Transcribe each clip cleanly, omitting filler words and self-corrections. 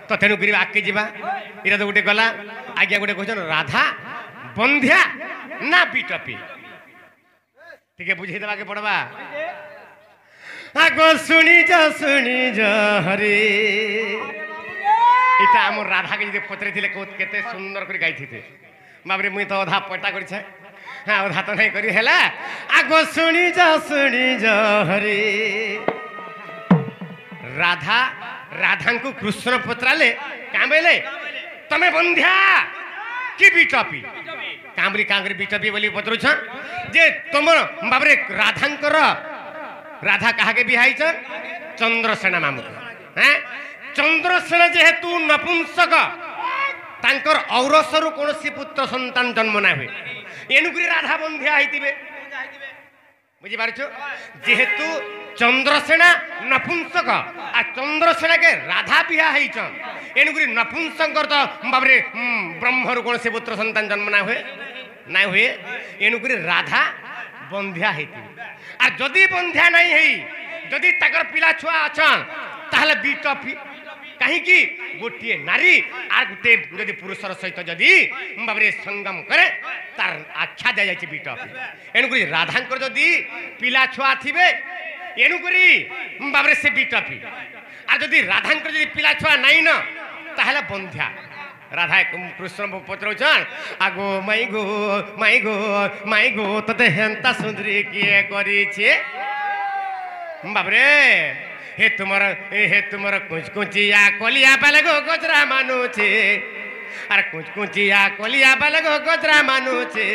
तो तेणुक आगे जावा इरा तो गोटे गला आज्ञा गोटे कहन राधा बंध्या ना बिटपी टे बुझे देवा के पड़वा आगो शुणी जा हरे इटा आम राधा के पचरे केते सुंदर कर गाई थे बाबरे मुई तो अधा पटा कर हाँ अधा तो नहीं करी है आगो शुणी जा हरे राधा राधा को कृष्ण पचराले क्या बोले तमें बंध्या कि बिटपी कामरी कांगरी बिटपी बोली पचरु जे तुम बाबरे राधांकर राधा कहा के बिहाई चंद्रसेना मामू हैं चंद्रसेना जेहेतु नपुंसक तांकर औरसरु कोनसी पुत्र संतान जन्म ना हुए एनुकरी राधा बंध्या होइतिबे बुझी पारछो जेहेतु चंद्रसेना नपुंसक आ चंद्रसेना के राधा बिहा होइछन एनुकरी नपुंसकर तो बाबरे ब्रह्मरु कोनसी पुत्र संतान जन्म ना हुए एनुकरी राधा बंध्या होइतिबे आ जदि बंध्या नहीं है जदि ताकर पिला छुआ अछन ताहले बिटपी कहीं की गोटे नारी आर गोटे जदि पुरुषर सहित जदि बाबरे संगम करे तार आख्या जा जाय बिटपी एनुकरी राधांकर जदि पिला छुआ थिबे एनुकरी बाबरे से बिटपी आ जदि राधांकर जदि पिला छुआ नहीं न ताहले बंध्या राधा कृष्ण पचरौछन आगो माई गो तते हेंता सुंदरी किए करिछे बाबरे हे तुमर कुचकुचिया कलिया बाले गो गजरा मानुछे अरे कुचकुचिया कलिया बाले गो गजरा मानुछे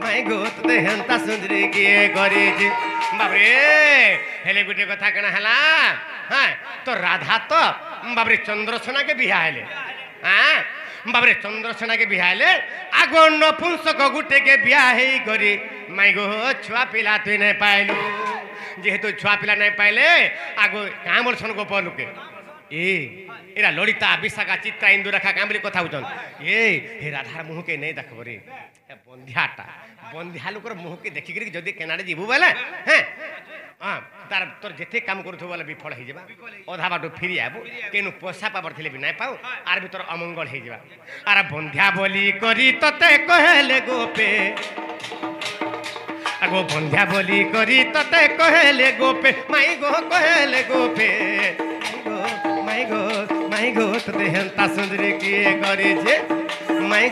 माई गो तते हेंता सुंदरी किए करिछे बाबरे हेले गुटे कथा कना हला हाँ तो राधा तो बाबरे चंद्रसेना के बिहाले हाँ बाबरे चंद्रसेना के बिहाले आगो नपुंसक गुटे के बिहाई करी माई गो छुआ पिला तुई नहीं पाइलु जेहेतु छुआ पिला नहीं पाइले आगो क्या बोलसन गोपाल के एरा ललिता विशाखा चित्रा इंदु रखा क्या बोली कथा होचन हे राधार मुह के नहीं देखब रे बंध्याटा बंध्या लोकर मुह के देखिक जदि केनाडे जीवु बोले हैं हाँ तार तोर जेते काम करूथु बोले विफल हो जाबा अधा बाटो फिरी आबो केनु पैसा पाबर थिले भी नहीं पाऊ आर भी तोर अमंगल हो जाबा अरे बंध्या बोली करी तते कहले गोपे आगो बंध्या बोली करी तते कहले गोपे माई गो कहले गोपे माई गो तते हेंता सुंदरी किए करी जे माई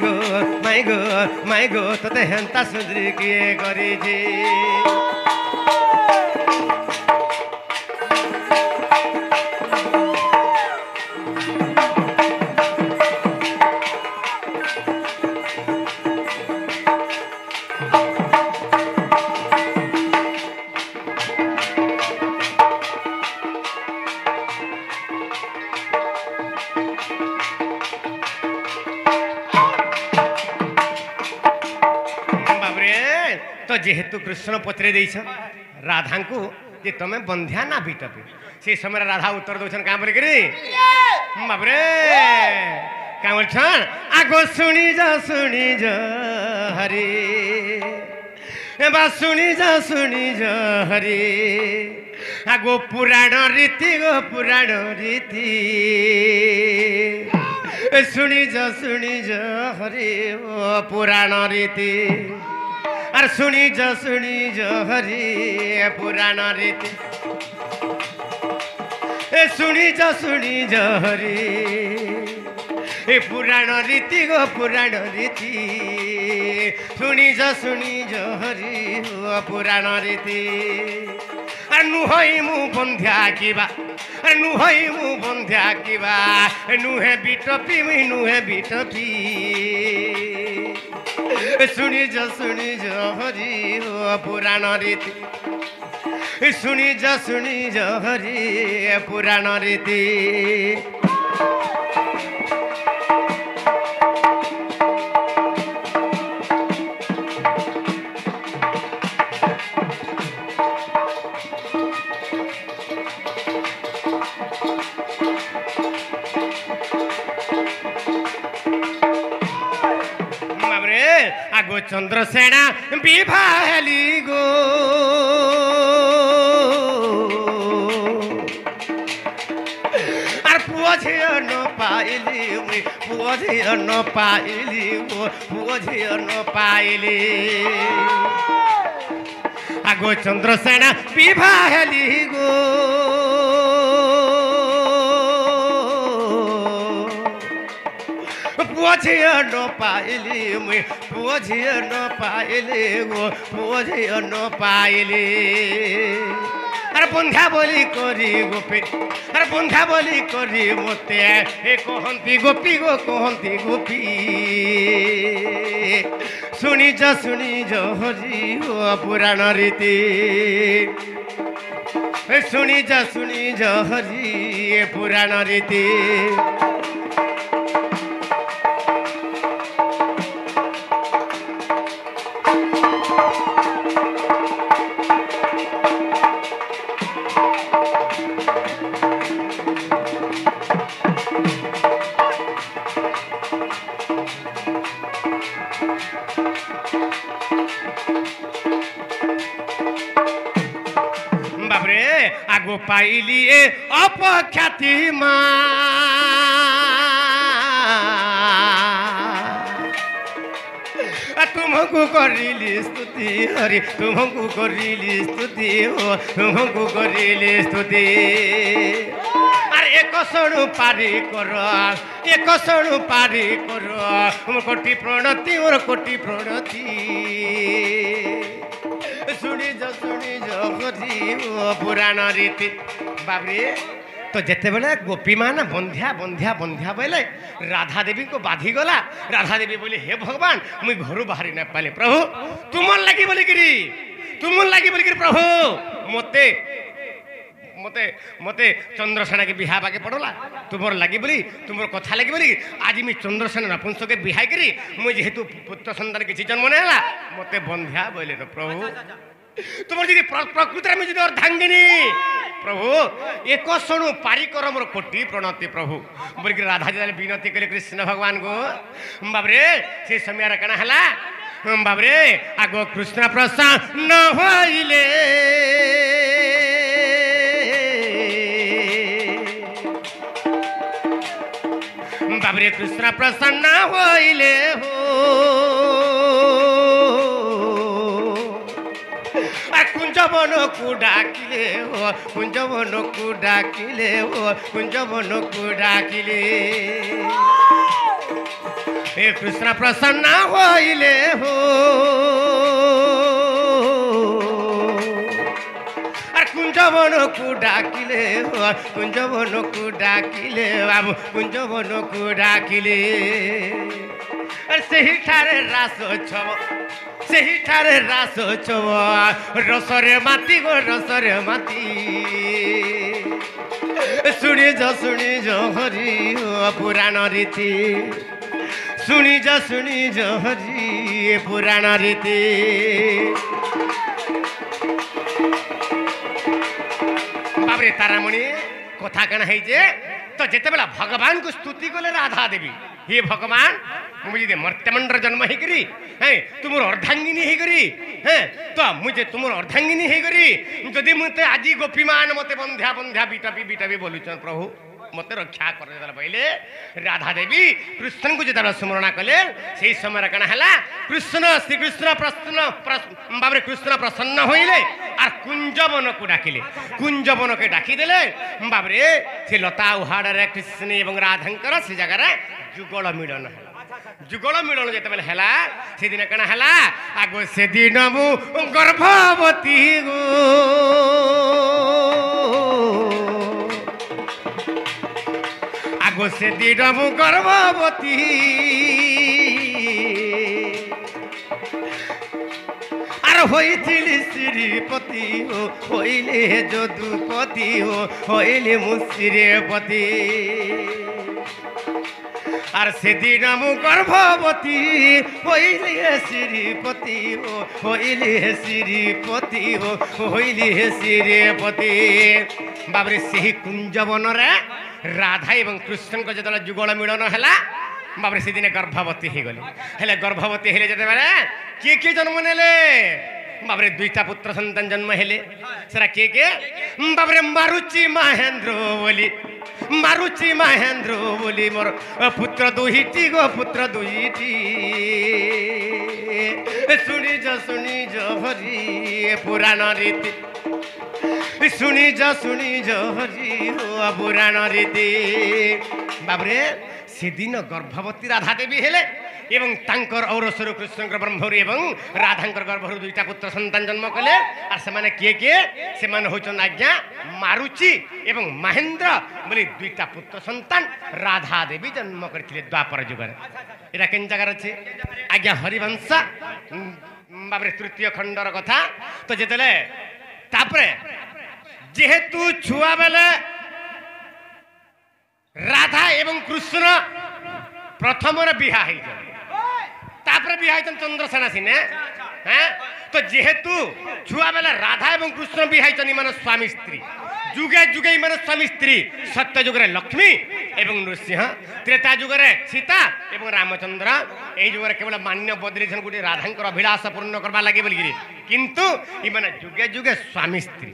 गो तते हेंता सुंदरी किए करी जे तो जेहेतु कृष्ण पचरे देछ राधा को जे तमे बंध्या ना बिटपी से समय राधा उत्तर दौन क्या बोले करी बाबरे क्या बोलछन आगो शुणी जा हरे शुणी जा हरे आगो पुराण रीति शुणी जा हरे ओ पुराण रीति अरे शुणी जा हरे पुराण रीति शुणी जा हरे पुराण रीति गो पुराण रीति शुणी जा हरे पुराण रीति नुहई मु बंध्या किबा नुहई मु बंध्या किबा नुहे बिटपी मुई नुहे बिटपी शुणी जा हरि पुराण रीति शुणी जा हरि पुराण रीति आगो चंद्रसेना विभाली गो पुओ झियो न पाइली मुई पुओ झियो न पाइली ओ पुओ झियो न पाइली आगो चंद्रसेना विभा हेली गो पुओ झियो न पाइली मुई पुओ झियो न पाइली गो पुओ झियो न पाइली अरे बंधा बोली करी गोपी अरे बंधा बोली करी मते ए कहंती गोपी गो कहंती गोपी सुनी जो हरी हो पुराण रीति सुनी जो हरी ए पुराण रीति आगो पाइली अपख्याति तुमको करिली स्तुति हरि तुमको करिली स्तुति हो तुमको करिली स्तुति अरे एक क्षण पारी कर कोटि प्रणति और कोटि प्रणति सुनी जो हरी पुराण रीति बाबरे तो जिते बड़े गोपी मान बंध्या बंध्या बंध्या बोले राधा देवी को बाधी गला राधा देवी बोली हे भगवान मुई घर बाहरी न पाले प्रभु तुम लगी बोलिकी प्रभु मते मते मते चंद्रसेना के बिहा बाके पड़ला तुमर लगी बोली तुमर कथा लगी बोली आज मी चंद्रसेना नपुंसक के बिहा करी मुई जेहेतु पुत्र संतान किसी जन्म नेला मते बंध्या बोले तो प्रभु तुम जी प्रकृति में अर्धांगिनी प्रभु एक क्षण पारी कर मोर कोटि प्रणति प्रभु बोल राधा जी विनती कले कृष्ण भगवान को बाबरे से समय कना हला बाबरे आगो कृष्ण प्रसन्न होइले बाबरे कृष्ण प्रसन्न होइले हो कुंजवन को डाकिले हो कुंजवन को डाकिले हो कुंजवन को डाकिले हे कृष्ण प्रसन्न होइले हो कुंजवन को डाकिले हो कुंजवन को डाकिले बाबू कुंजवन को डाकिले सही ठारे रास छव रसरे माती गो रसरे माती सुनी जो हरी पुराण रीति सुनी जो हरी पुराण रीति बाबरे तारामणि कथा कण है तो जिते बेला भगवान को स्तुति कले राधा देवी हे भगवान मुझे मर्त्यमंडर जन्म ही करी है तुम अर्धांगिनी ही करी है तो मुझे तुम अर्धांगिनी ही करी जदि मुझे आज गोपी मान मते बंध्या बंध्या बीटाबी बोलुचन प्रभु मत रक्षा कर पहले राधा देवी कृष्ण को जो स्मरण कले से समय कण है कृष्ण श्रीकृष्ण प्रसन्न बाबरे कृष्ण प्रसन्न होइले और कुंजवन को डाकिले कुंजवन के डाकिदेले बाबरे से लता उहाड़े कृष्ण एवं राधांकर से जगह जुगल मिलन है जुगल मिलन जिते है से दिन कण है आगो से दिन मु गर्भवती गो आगो से दिन मु गर्भवती आर होइथिली श्रीपति हो होइले जदुपति हो होइले मु श्रीपति आर से दिन मु गर्भवती होइले श्रीपति हो होइले श्रीपति हो होइले श्रीपति बाबरे से कुंजवन रे राधा एवं कृष्ण को जो जुगल मिलन है बाबरे से दिन गर्भवती हो गले हेले गर्भवती हेले जते किए जन्म नेले बाबरे दुईटा पुत्र संतान जन्म हेले सेरा के बाबरे मारुचि महेंद्र बोली ମାରୁଛି ମହେନ୍ଦ୍ର ବୋଲି ମୋର ପୁତ୍ର ଦୁଇଟି ଗୋ ପୁତ୍ର ଦୁଇଟି ଶୁଣିଛ ଭରି ପୁରାଣ ରୀତି ଶୁଣିଛ ଭରି ପୁରାଣ ରୀତି ବାବୁରେ ସେଦିନ ଗର୍ଭବତୀ ରାଧା ଦେବୀ ହେଲେ এবং তাঙ্কর ঔরসর কৃষ্ণঙ্কর ব্রহ্মরু এবং রাধাঙ্কর গর্ভরু দুইটা পুত্র সন্তান জন্ম কলে আর সেমানে কিয়ে কিয়ে সেমানে হচ্ছেন আজ্ঞা মারুচি এবং মহেন্দ্র বলে দুইটা পুত্র সন্তান রাধা দেবী জন্ম করেছিল দ্বাপর যুগরে এটা কেন জায়গার আছে আজ্ঞা হরিবংশ বাবরে তৃতীয় খণ্ডর কথা তো যেতলে তারপরে যেহেতু ছুয়া বেলে রাধা এবং কৃষ্ণ প্রথমর বিহা হয়ে যাবে তারপরে বিয়া হয়েছেন চন্দ্রসেনা সিনে হ্যাঁ তো যেহেতু ছুয়া বেলা রাধা এবং কৃষ্ণ বিয়া হয়েছেন ইমান স্বামী স্ত্রী যুগে যুগে ইমান স্বামী স্ত্রী সত্য যুগরে লক্ষ্মী এবং নৃসিংহ ত্রেতা যুগরে সীতা এবং রামচন্দ্র এই যুগরে কেবল মান্য বদলিছেন গোটে রাধাঙ্কর অভিলাষ পূর্ণ করবা লাগে বলিকি কিন্তু ইমানে যুগে যুগে স্বামী স্ত্রী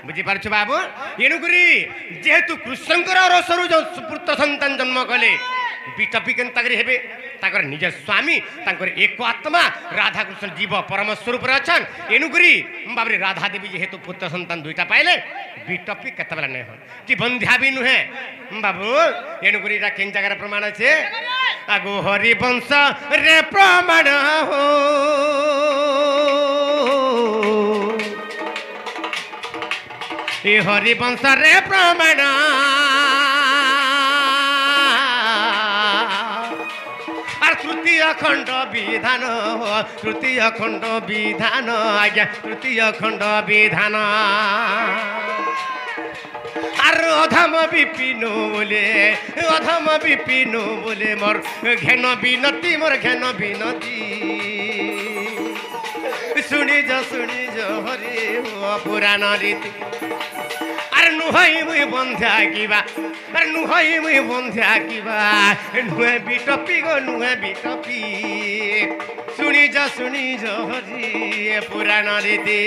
বুঝিপারছ বাবু এণুকরি যেহেতু কৃষ্ণঙ্কর রসরু পুত্র সন্তান জন্ম কলে বিটপি কেন তাগরি হেবে তাকর নিজ স্বামী তাঙ্কর এক আত্মা রাধা কৃষ্ণ জীব পরমেশ্বর অছন এণুকরি বাবরে রাধা দেবী যেহেতু পুত্র সন্তান দুইটা পাইলে বিটপি কেতবেলা নেই হন কি বন্ধ্যা বি নুহে বাবু এণুকরি এটা কেন জায়গার প্রমাণ আছে আগো হরিবংশ রে প্রমাণ হো এ হরিবংশ রে প্রমাণ তৃতীয় খণ্ড বিধান আজ্ঞা তৃতীয় খণ্ড বিধান আর অধম বিপিন বলে মোর ঘেন বিনতি শুনিজ হরি পুরাণ রীতি আর নুহই মুই বন্ধ্যা কিবা নুহে বিটপি গো নুহে বিটপি শুনিজ হরি পুরাণ রীতি